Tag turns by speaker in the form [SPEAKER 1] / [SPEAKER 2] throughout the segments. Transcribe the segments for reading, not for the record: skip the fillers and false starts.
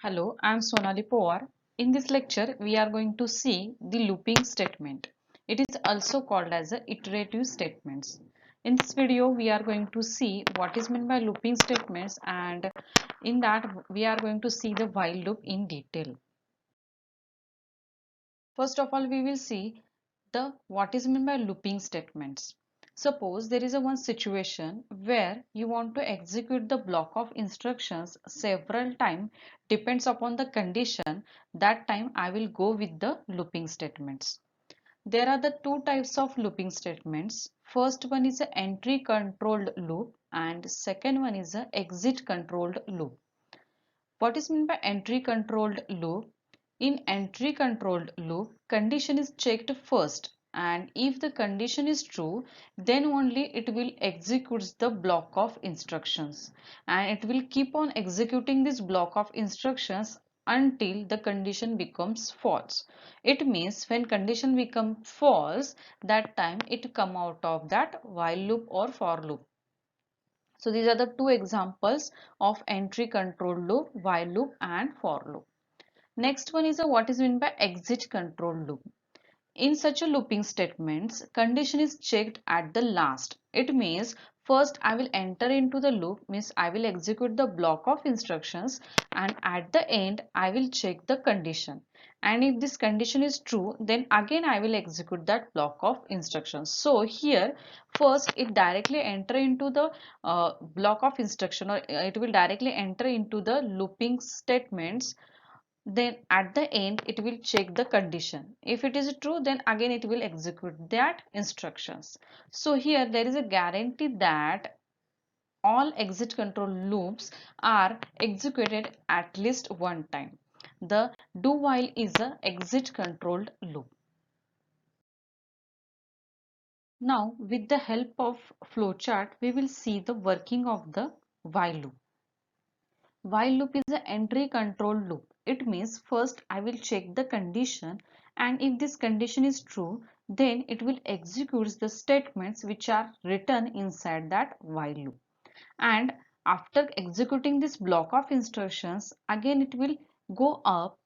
[SPEAKER 1] Hello, I am Sonali Powar. In this lecture, we are going to see the looping statement. It is also called as a iterative statements. In this video, we are going to see what is meant by looping statements, and in that we are going to see the while loop in detail. First of all, we will see the what is meant by looping statements. Suppose there is a one situation where you want to execute the block of instructions several times, depends upon the condition. That time I will go with the looping statements. There are the two types of looping statements. First one is a entry controlled loop and second one is a exit controlled loop. What is meant by entry controlled loop? In entry controlled loop, condition is checked first, and if the condition is true, then only it will execute the block of instructions, and it will keep on executing this block of instructions until the condition becomes false. It means when condition becomes false, that time it come out of that while loop or for loop. So these are the two examples of entry control loop, while loop and for loop. Next one is a what is meant by exit control loop. In such a looping statements, condition is checked at the last. It means first I will enter into the loop, means I will execute the block of instructions, and at the end I will check the condition. And if this condition is true, then again I will execute that block of instructions. So here first it directly enter into the block of instruction, or it will directly enter into the looping statements, then at the end it will check the condition. If it is true, then again it will execute that instructions. So here there is a guarantee that all exit control loops are executed at least one time. The do while is a exit controlled loop. Now with the help of flowchart we will see the working of the while loop. While loop is an entry control loop. It means first I will check the condition, and if this condition is true, then it will execute the statements which are written inside that while loop. And after executing this block of instructions, again it will go up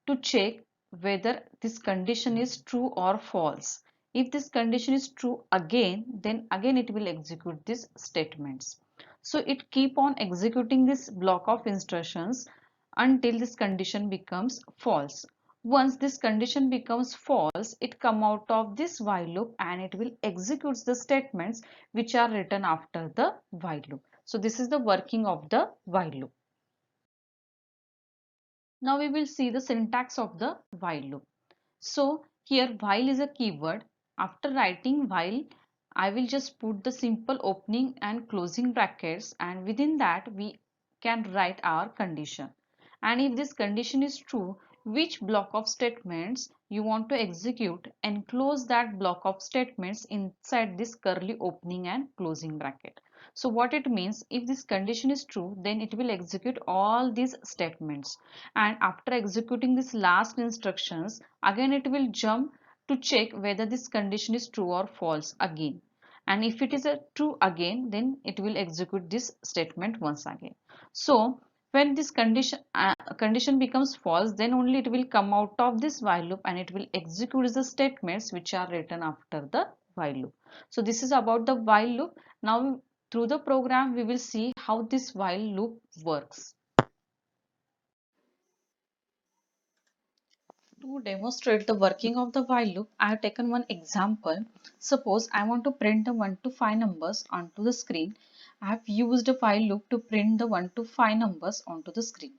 [SPEAKER 1] to check whether this condition is true or false. If this condition is true again, then again it will execute these statements. So it keep on executing this block of instructions until this condition becomes false. Once this condition becomes false, it come out of this while loop and it will execute the statements which are written after the while loop. So this is the working of the while loop. Now we will see the syntax of the while loop. So here while is a keyword. After writing while, I will just put the simple opening and closing brackets, and within that we can write our condition. And if this condition is true, which block of statements you want to execute, enclose that block of statements inside this curly opening and closing bracket. So what it means, if this condition is true, then it will execute all these statements, and after executing this last instructions, again it will jump to check whether this condition is true or false again. And if it is a true again, then it will execute this statement once again. So when this condition becomes false, then only it will come out of this while loop and it will execute the statements which are written after the while loop. So this is about the while loop. Now through the program we will see how this while loop works. To demonstrate the working of the while loop, I have taken one example. Suppose I want to print the 1 to 5 numbers onto the screen. I have used a while loop to print the 1 to 5 numbers onto the screen.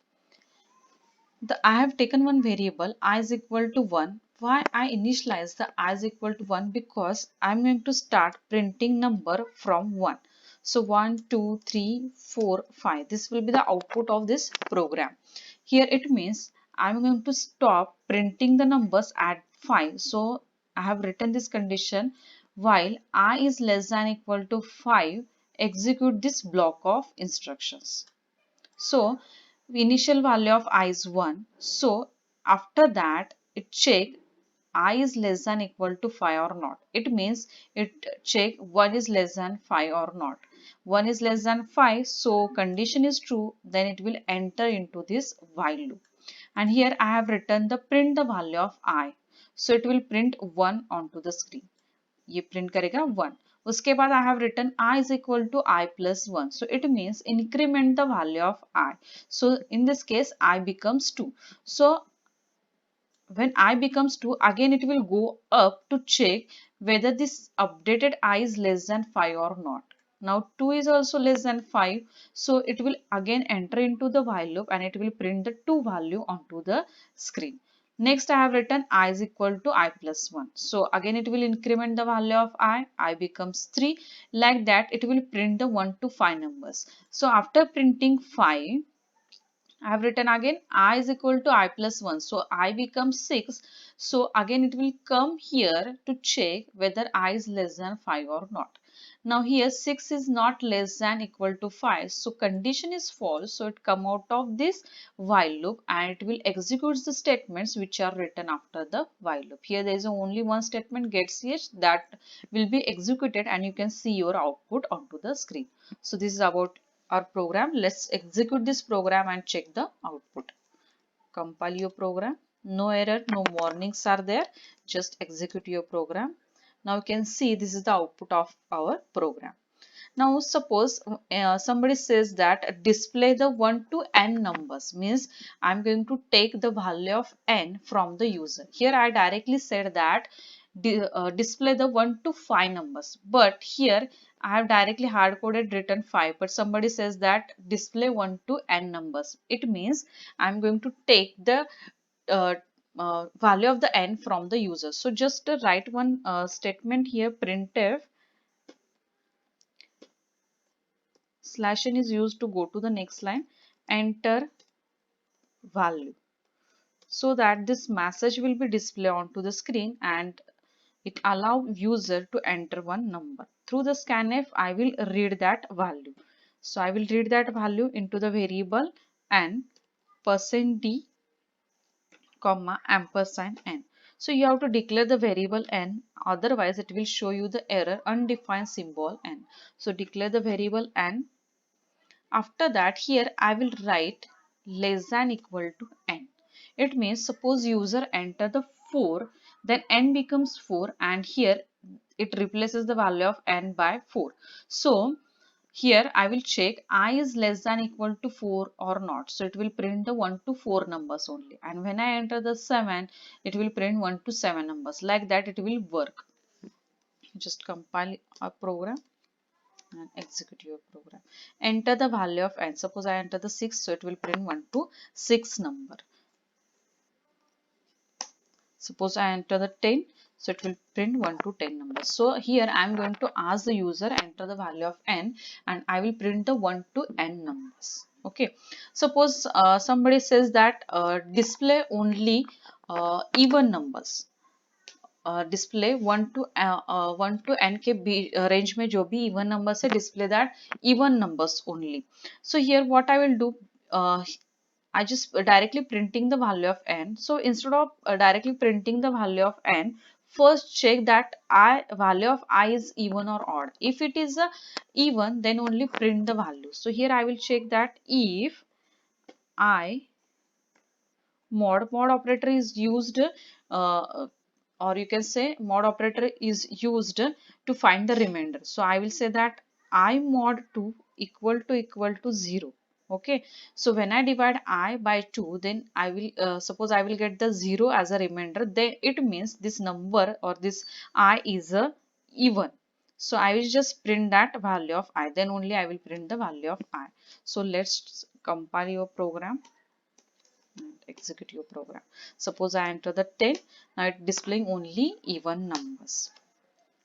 [SPEAKER 1] I have taken one variable I is equal to 1. Why I initialize the I is equal to 1? Because I am going to start printing number from 1. So 1, 2, 3, 4, 5. This will be the output of this program. Here it means I am going to stop printing the numbers at 5. So I have written this condition while I is less than equal to 5, execute this block of instructions. So initial value of I is 1. So after that it check I is less than equal to 5 or not. It means it check 1 is less than 5 or not. 1 is less than 5, so condition is true, then it will enter into this while loop. And here I have written the print the value of I, so it will print 1 onto the screen. ये print करेगा 1. उसके बाद I have written I is equal to I plus 1, so it means increment the value of I. So in this case I becomes 2. So when I becomes 2, again it will go up to check whether this updated I is less than 5 or not. Now 2 is also less than 5, so it will again enter into the while loop and it will print the 2 value onto the screen. Next I have written I is equal to I plus 1. So again it will increment the value of I becomes 3. Like that it will print the 1 to 5 numbers. So after printing 5, I have written again I is equal to I plus 1. So I becomes 6. So again it will come here to check whether I is less than 5 or not. Now here 6 is not less than equal to 5. So condition is false. So it come out of this while loop and it will execute the statements which are written after the while loop. Here there is only one statement getch that will be executed and you can see your output onto the screen. So this is about our program. Let's execute this program and check the output. Compile your program. No error, no warnings are there. Just execute your program. Now you can see this is the output of our program. Now suppose somebody says that display the 1 to n numbers, means I'm going to take the value of n from the user. Here I directly said that display the 1 to 5 numbers, but here I have directly hard coded written 5, but somebody says that display 1 to n numbers. It means I'm going to take the uh, value of the n from the user. So just write one statement here, printf /n is used to go to the next line, enter value, so that this message will be displayed onto the screen and it allow user to enter one number. Through the scanf I will read that value. So I will read that value into the variable n %d comma ampersand n. So you have to declare the variable n, otherwise it will show you the error undefined symbol n. So declare the variable n. After that, here I will write less than equal to n. It means suppose user enter the 4, then n becomes 4 and here it replaces the value of n by 4. So here I will check I is less than equal to 4 or not. So it will print the 1 to 4 numbers only. And when I enter the 7, it will print 1 to 7 numbers. Like that it will work. Just compile our program and execute your program. Enter the value of n. Suppose I enter the 6, so it will print 1 to 6 number. Suppose I enter the 10, so it will print 1 to 10 numbers. So here I am going to ask the user enter the value of n and I will print the 1 to n numbers. Okay. Suppose somebody says that display only even numbers. Display 1 to n के range में जो भी even numbers है display that even numbers only. So here what I will do, I just directly printing the value of n. So instead of directly printing the value of n, first check that value of I is even or odd. If it is even, then only print the value. So here I will check that if I mod operator is used, or you can say mod operator is used to find the remainder. So I will say that I mod 2 equal to 0. Okay, so when I divide I by 2, then I will suppose I will get the 0 as a remainder, then it means this number or this I is a even. So I will just print that value of I, then only I will print the value of I. So let's compile your program and execute your program. Suppose I enter the 10, now it's displaying only even numbers.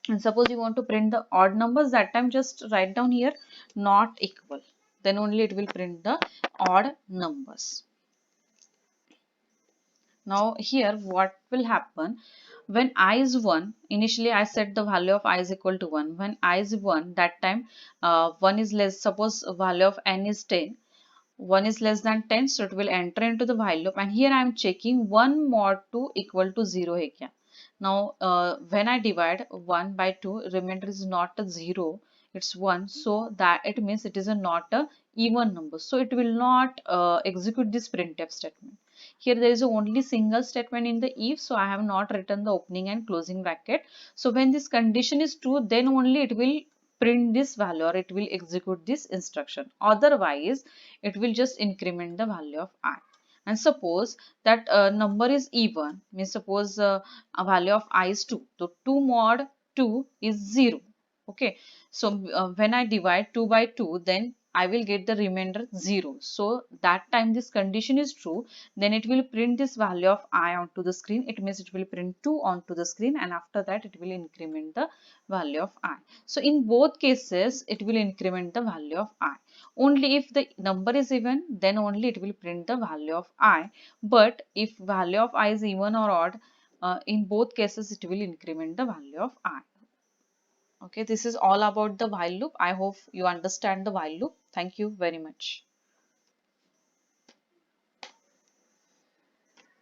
[SPEAKER 1] And suppose you want to print the odd numbers, that time just write down here not equal, then only it will print the odd numbers. Now here what will happen when I is 1, initially I set the value of I is equal to 1. When I is 1, that time 1 is less, suppose value of n is 10, 1 is less than 10, so it will enter into the while loop, and here I am checking 1 mod 2 equal to 0 hai kya. Now when I divide 1 by 2, remainder is not a 0, it's 1, so that it means it is a not a even number, so it will not execute this printf statement. Here there is only single statement in the if, so I have not written the opening and closing bracket. So when this condition is true, then only it will print this value or it will execute this instruction. Otherwise it will just increment the value of I. And suppose that number is even, means suppose a value of I is 2, so 2 mod 2 is 0. Okay, so when I divide 2 by 2, then I will get the remainder 0. So that time this condition is true, then it will print this value of I onto the screen. It means it will print 2 onto the screen, and after that it will increment the value of I. So in both cases it will increment the value of I. Only if the number is even, then only it will print the value of I. But if value of I is even or odd, in both cases it will increment the value of I. Okay, this is all about the while loop. I hope you understand the while loop. Thank you very much.